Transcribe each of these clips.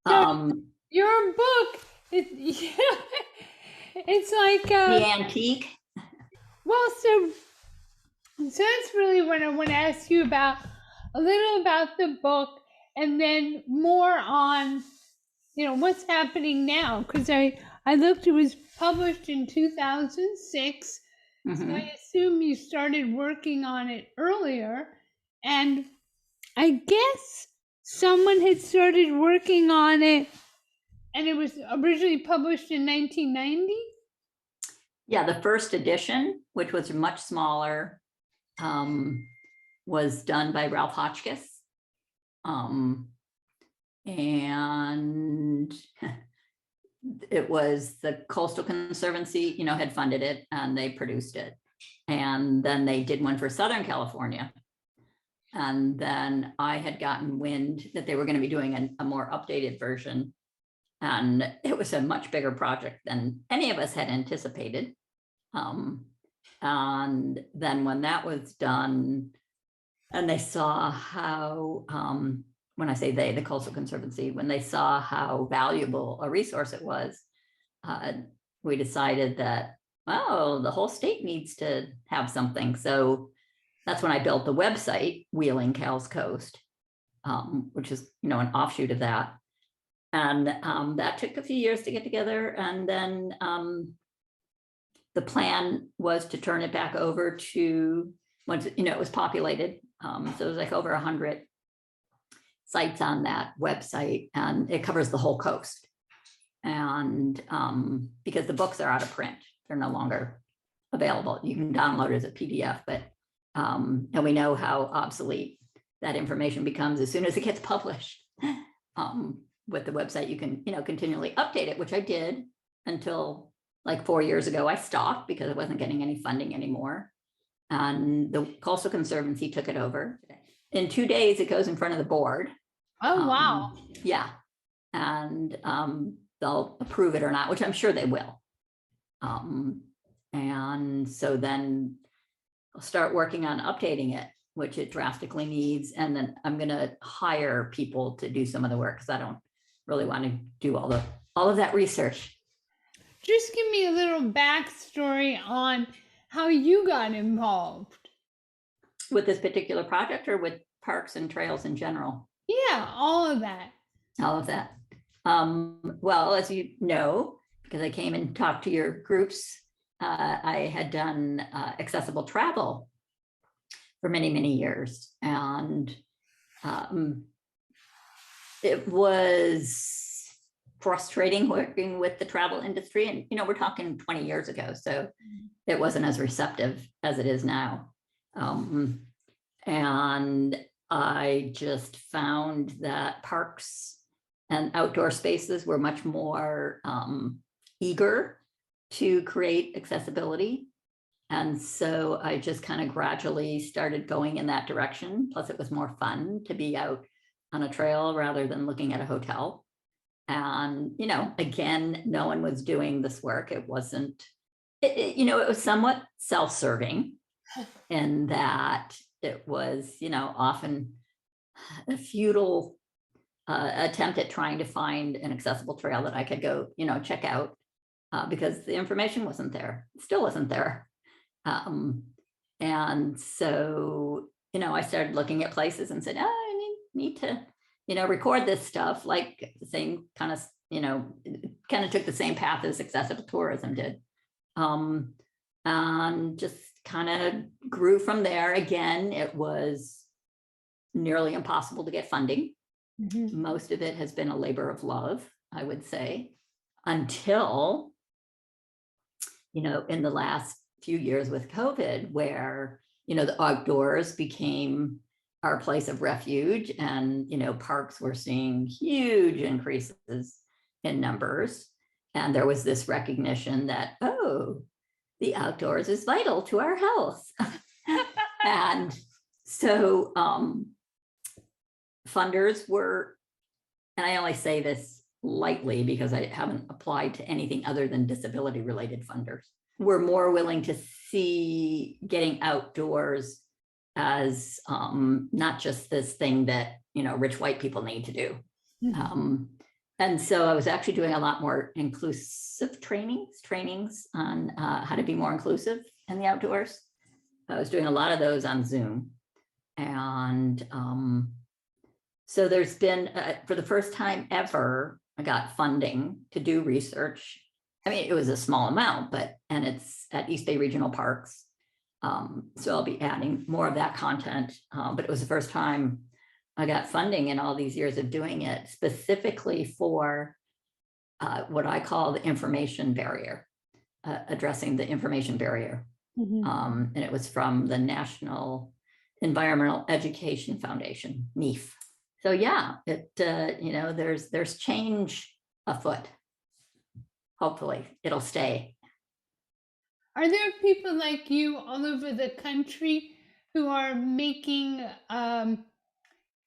So Um, your book, it's like, the antique. well, so that's really what I want to ask you about, a little about the book, and then more on, what's happening now. Because I looked, it was published in 2006, so I Mhm. assume you started working on it earlier, and I guess someone had started working on it, and it was originally published in 1990. Yeah, the first edition, which was much smaller, um, was done by Ralph Hotchkiss. Um, and it was the Coastal Conservancy, had funded it and they produced it. And then they did one for Southern California. And then I had gotten wind that they were going to be doing a more updated version. And it was a much bigger project than any of us had anticipated. Um, and then when that was done, and they saw how, when I say they, the Coastal Conservancy, when they saw how valuable a resource it was, uh, we decided that, oh, the whole state needs to have something. So that's when I built the website, Wheeling Cows Coast, which is, an offshoot of that. And that took a few years to get together. And then the plan was to turn it back over to, once it was populated. So it was like over 100 sites on that website, and it covers the whole coast. And because the books are out of print, they're no longer available. You can download it as a PDF, but and we know how obsolete that information becomes as soon as it gets published. With the website, you can continually update it, which I did until like 4 years ago. I stopped because I wasn't getting any funding anymore, and the Coastal Conservancy took it over. In 2 days, it goes in front of the board. Oh, wow. Yeah, and they'll approve it or not, which I'm sure they will. And so then I'll start working on updating it, which it drastically needs. And then I'm going to hire people to do some of the work because I don't really want to do all of that research. Just give me a little backstory on how you got involved. With this particular project or with parks and trails in general? Yeah, all of that. All of that. Well, as you know, because I came and talked to your groups, I had done accessible travel for many, many years. And it was frustrating working with the travel industry. And, we're talking 20 years ago. So it wasn't as receptive as it is now. And I just found that parks and outdoor spaces were much more eager to create accessibility. And so I just kind of gradually started going in that direction. Plus, it was more fun to be out on a trail rather than looking at a hotel. And, again, no one was doing this work. It wasn't, it was somewhat self-serving in that it was, often a futile attempt at trying to find an accessible trail that I could go, check out because the information wasn't there. It still wasn't there. And so, I started looking at places and said, oh, I need to, record this stuff, like the same kind of, kind of took the same path as accessible tourism did. And just kind of grew from there. Again, it was nearly impossible to get funding. Mhm. Most of it has been a labor of love, I would say, until, in the last few years with COVID, where, the outdoors became our place of refuge, and, parks were seeing huge increases in numbers. And there was this recognition that, oh, the outdoors is vital to our health. And so funders were, and I only say this lightly because I haven't applied to anything other than disability related funders, were more willing to see getting outdoors as not just this thing that, rich white people need to do. And so I was actually doing a lot more inclusive trainings on how to be more inclusive in the outdoors. I was doing a lot of those on Zoom. And so there's been, for the first time ever, I got funding to do research. I mean, it was a small amount, and it's at East Bay Regional Parks. So I'll be adding more of that content. But it was the first time I got funding in all these years of doing it, specifically for what I call the information barrier, addressing the information barrier. And it was from the National Environmental Education Foundation, NEEF. So yeah, there's change afoot. Hopefully it'll stay. Are there people like you all over the country who are making,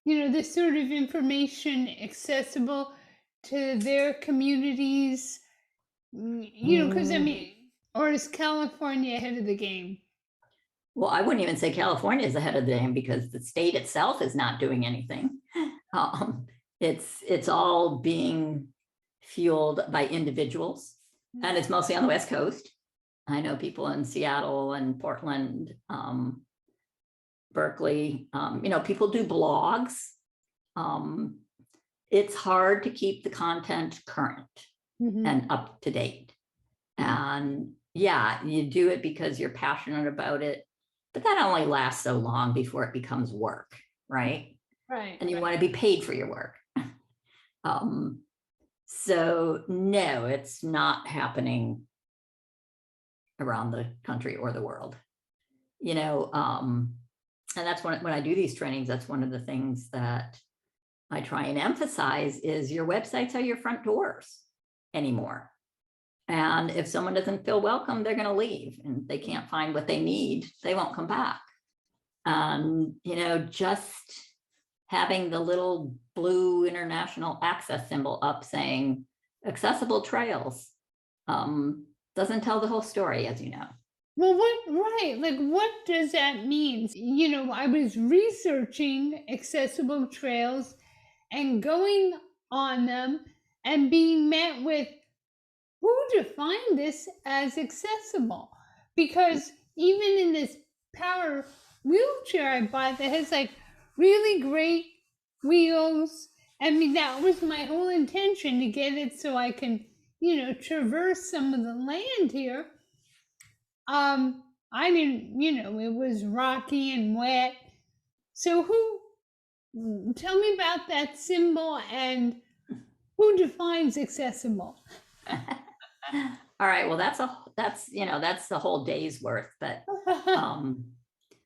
this sort of information accessible to their communities? Because I mean, or is California ahead of the game? Well, I wouldn't even say California is ahead of the game because the state itself is not doing anything. It's all being fueled by individuals, and it's mostly on the West Coast. I know people in Seattle and Portland, Berkeley, people do blogs. It's hard to keep the content current and up to date. And yeah, you do it because you're passionate about it, but that only lasts so long before it becomes work, right? Right. And you want to be paid for your work. So no, it's not happening around the country or the world, and that's when I do these trainings, that's one of the things that I try and emphasize is your websites are your front doors anymore. And if someone doesn't feel welcome, they're going to leave, and they can't find what they need, they won't come back. Just having the little blue international access symbol up saying accessible trails doesn't tell the whole story, as you know. Well, what does that mean? I was researching accessible trails and going on them and being met with, who defined this as accessible? Because even in this power wheelchair I bought that has like really great wheels, I mean, that was my whole intention, to get it so I can, traverse some of the land here. I didn't, it was rocky and wet. So tell me about that symbol and who defines accessible? All right, well, that's the whole day's worth, but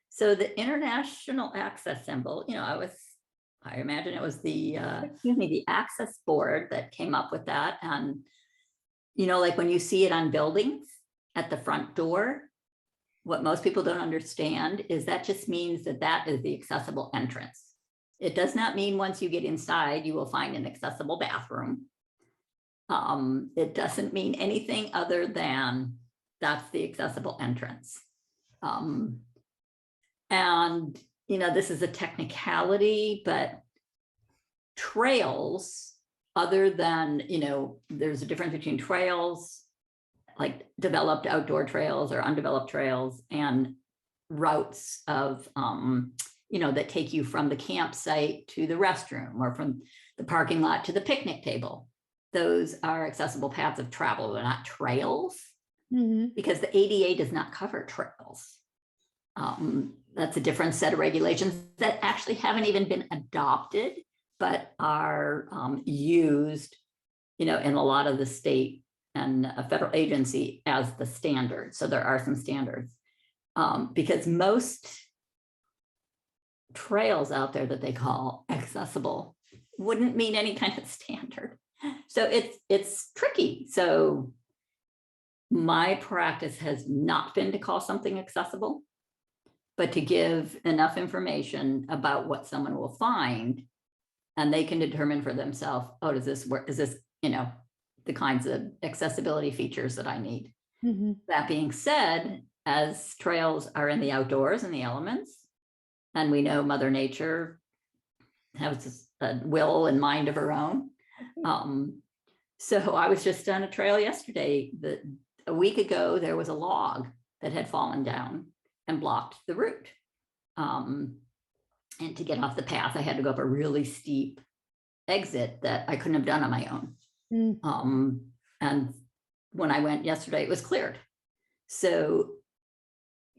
so the international access symbol, I imagine it was the access board that came up with that. And like when you see it on buildings at the front door, what most people don't understand is that just means that is the accessible entrance. It does not mean once you get inside, you will find an accessible bathroom. It doesn't mean anything other than that's the accessible entrance. And, this is a technicality, but trails, other than, there's a difference between trails, like developed outdoor trails or undeveloped trails, and routes of, that take you from the campsite to the restroom or from the parking lot to the picnic table. Those are accessible paths of travel. They're not trails, because the ADA does not cover trails. That's a different set of regulations that actually haven't even been adopted, but are used, in a lot of the state and a federal agency as the standard. So there are some standards, because most trails out there that they call accessible wouldn't mean any kind of standard. So it's tricky. So my practice has not been to call something accessible, but to give enough information about what someone will find, and they can determine for themselves, oh, does this work? Is this, the kinds of accessibility features that I need? That being said, as trails are in the outdoors and the elements, and we know Mother Nature has a will and mind of her own, So I was just on a trail yesterday. A week ago, there was a log that had fallen down and blocked the route. And to get off the path, I had to go up a really steep exit that I couldn't have done on my own. And when I went yesterday, it was cleared. So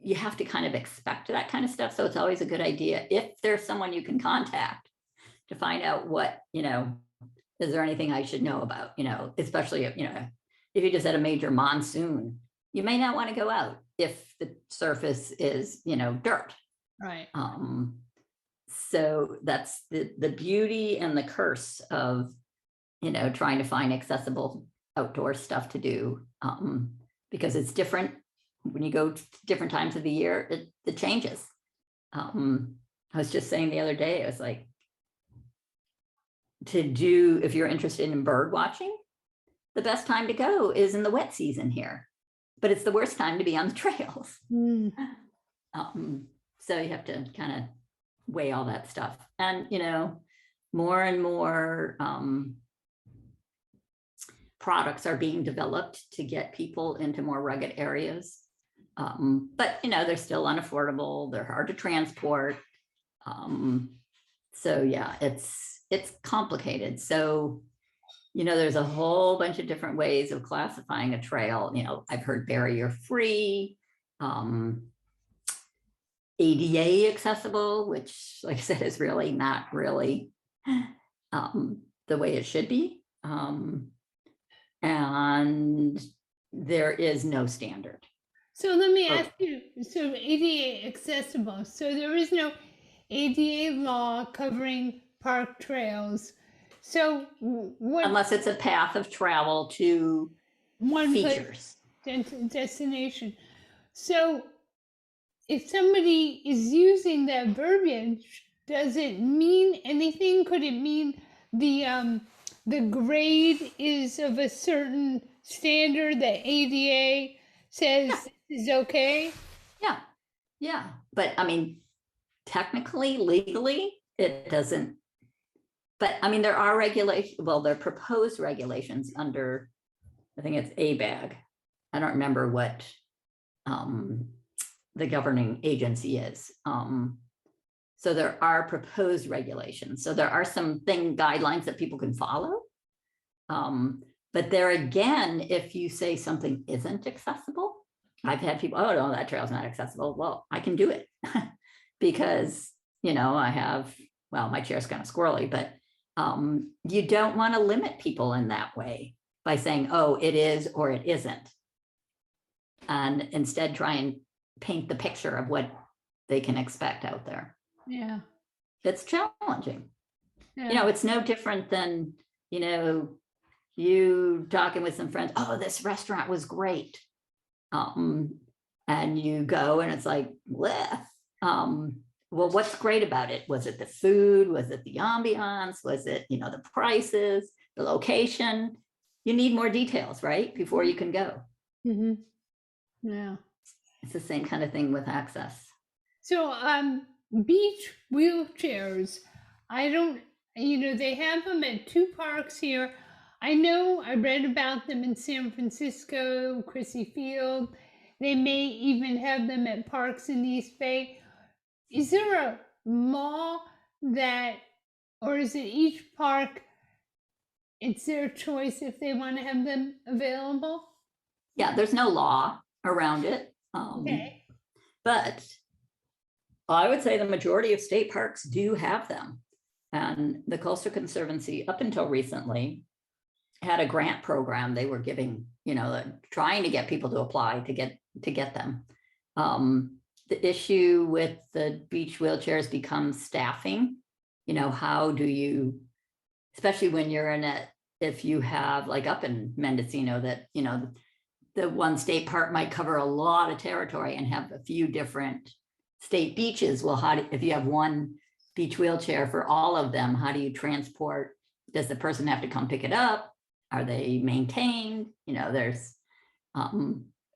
you have to kind of expect that kind of stuff. So it's always a good idea, if there's someone you can contact, to find out what, is there anything I should know about, especially if, if you just had a major monsoon, you may not want to go out if the surface is, dirt. Right. So that's the beauty and the curse of, trying to find accessible outdoor stuff to do, because it's different when you go to different times of the year. It changes. I was just saying the other day, it was like, if you're interested in bird watching, the best time to go is in the wet season here, but it's the worst time to be on the trails. So you have to kind of weigh all that stuff. And, more and more products are being developed to get people into more rugged areas. But, they're still unaffordable. They're hard to transport. So yeah, it's complicated. So, there's a whole bunch of different ways of classifying a trail. I've heard barrier free, ADA accessible, which, like I said, is really not really the way it should be. And there is no standard. So let me ask you, so ADA accessible, so there is no ADA law covering park trails. So what? Unless it's a path of travel to one features. Destination. So if somebody is using that verbiage, does it mean anything? Could it mean the grade is of a certain standard that ADA says is okay? Yeah. But I mean, technically, legally, it doesn't. But I mean, there are regulations. Well, there are proposed regulations under, I think it's ABAG. I don't remember what the governing agency is. So there are proposed regulations. So there are some guidelines that people can follow. But there again, if you say something isn't accessible, I've had people, oh no, that trail's not accessible. Well, I can do it because, I have, well, my chair's kind of squirrely, but you don't want to limit people in that way by saying, oh, it is or it isn't. And instead try and paint the picture of what they can expect out there. Yeah. It's challenging. Yeah. It's no different than, you talking with some friends, oh, this restaurant was great. And you go and it's like, bleh. Well, what's great about it? Was it the food? Was it the ambiance? Was it, the prices, the location? You need more details, right? Before you can go. Mm-hmm. Yeah. It's the same kind of thing with access. So, beach wheelchairs, I don't, they have them at 2 parks here. I know I read about them in San Francisco, Crissy Field. They may even have them at parks in East Bay. Is there a law that, or is it each park, it's their choice if they want to have them available? Yeah, there's no law around it. Okay. But I would say the majority of state parks do have them. And the Coastal Conservancy, up until recently, had a grant program they were giving, trying to get people to apply to get them. The issue with the beach wheelchairs becomes staffing. How do you, especially when you're if you have, like up in Mendocino, that, the one state park might cover a lot of territory and have a few different state beaches. Well, if you have one beach wheelchair for all of them, how do you transport? Does the person have to come pick it up? Are they maintained?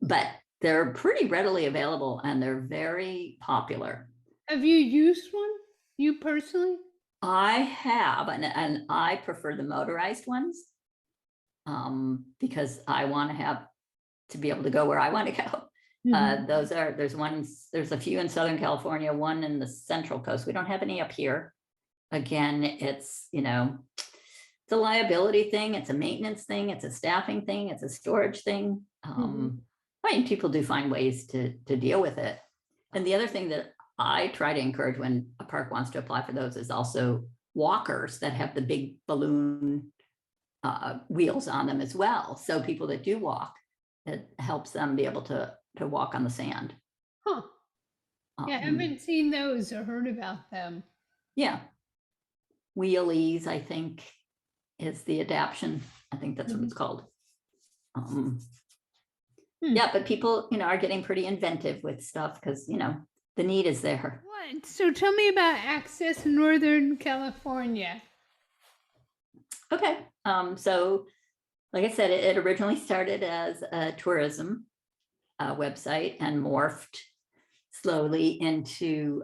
But they're pretty readily available and they're very popular. Have you used one, you personally? I have, and I prefer the motorized ones. because I want to have to be able to go where I want to go. Mhm. There's a few in Southern California, one in the Central Coast. We don't have any up here. Again, it's, it's a liability thing, it's a maintenance thing, it's a staffing thing, it's a storage thing. I mean, people do find ways to deal with it. And the other thing that I try to encourage when a park wants to apply for those is also walkers that have the big balloon wheels on them as well. So people that do walk, it helps them be able to walk on the sand. Huh. Yeah, I haven't seen those or heard about them. Yeah. Wheelies, I think, is the adaption. I think that's what it's called. Yeah, but people, are getting pretty inventive with stuff because, the need is there. What? So tell me about Access Northern California. Okay. So like I said, it originally started as a tourism website and morphed slowly into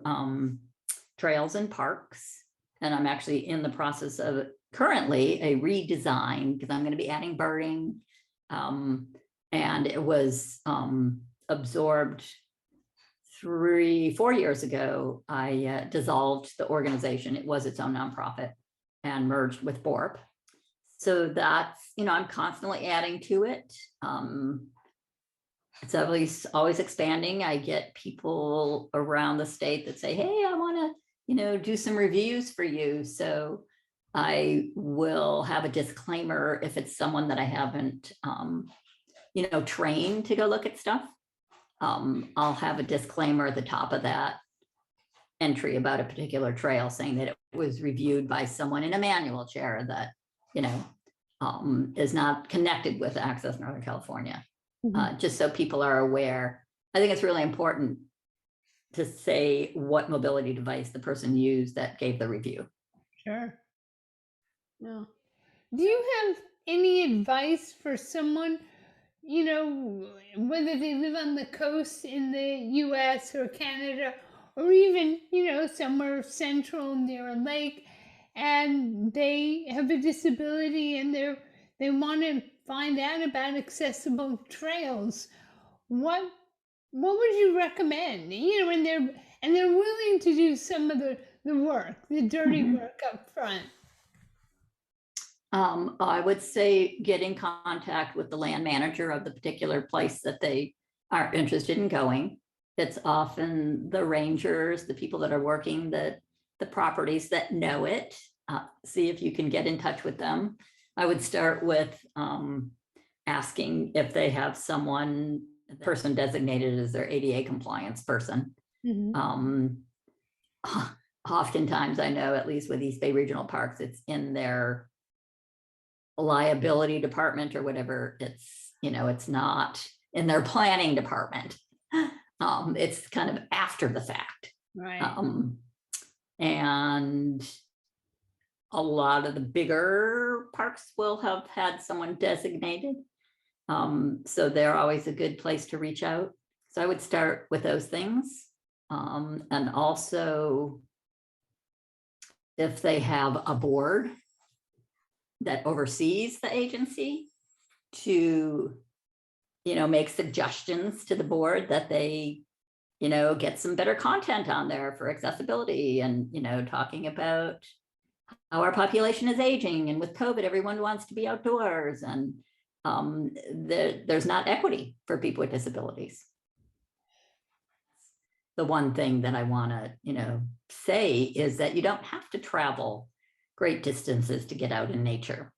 trails and parks. And I'm actually in the process of currently a redesign because I'm going to be adding birding. And it was absorbed 4 years ago. I dissolved the organization. It was its own nonprofit and merged with BORP. So that's, I'm constantly adding to it. It's always expanding. I get people around the state that say, hey, I want to, do some reviews for you. So I will have a disclaimer if it's someone that I haven't, trained to go look at stuff. I'll have a disclaimer at the top of that entry about a particular trail saying that it was reviewed by someone in a manual chair that, is not connected with Access Northern California. Just so people are aware. I think it's really important to say what mobility device the person used that gave the review. Sure. No. Do you have any advice for someone, whether they live on the coast in the US or Canada, or even, somewhere central near a lake, and they have a disability and they want to find out about accessible trails? What would you recommend? And they're willing to do some of the work, the dirty work up front. I would say get in contact with the land manager of the particular place that they are interested in going. It's often the rangers, the people that are working the properties that know it. See if you can get in touch with them. I would start with asking if they have person designated as their ADA compliance person. Oftentimes, I know, at least with East Bay Regional Parks, it's in their liability department or whatever. It's, it's not in their planning department. It's kind of after the fact. Right. And a lot of the bigger parks will have had someone designated. So they're always a good place to reach out. So I would start with those things. And also, if they have a board that oversees the agency, to, make suggestions to the board that they, get some better content on there for accessibility and, talking about how our population is aging, and with COVID, everyone wants to be outdoors, and there's not equity for people with disabilities. The one thing that I want to, say is that you don't have to travel great distances to get out in nature.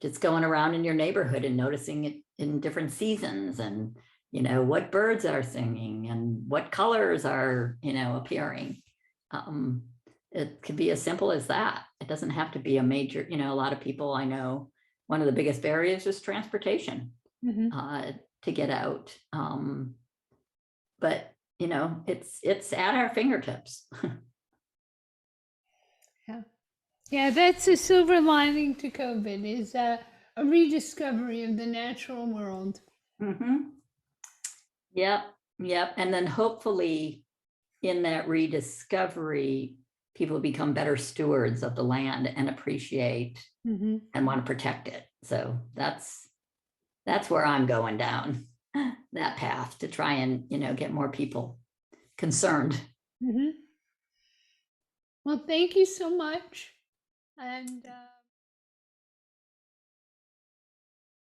Just going around in your neighborhood and noticing it in different seasons, and what birds are singing and what colors are appearing. It could be as simple as that. It doesn't have to be a major, a lot of people I know, one of the biggest barriers is transportation to get out. But it's at our fingertips. Yeah, that's a silver lining to COVID, is a rediscovery of the natural world. Yep. And then hopefully in that rediscovery, people become better stewards of the land and appreciate Mhm. and want to protect it. So that's where I'm going down that path to try and, get more people concerned. Mhm. Well, thank you so much. And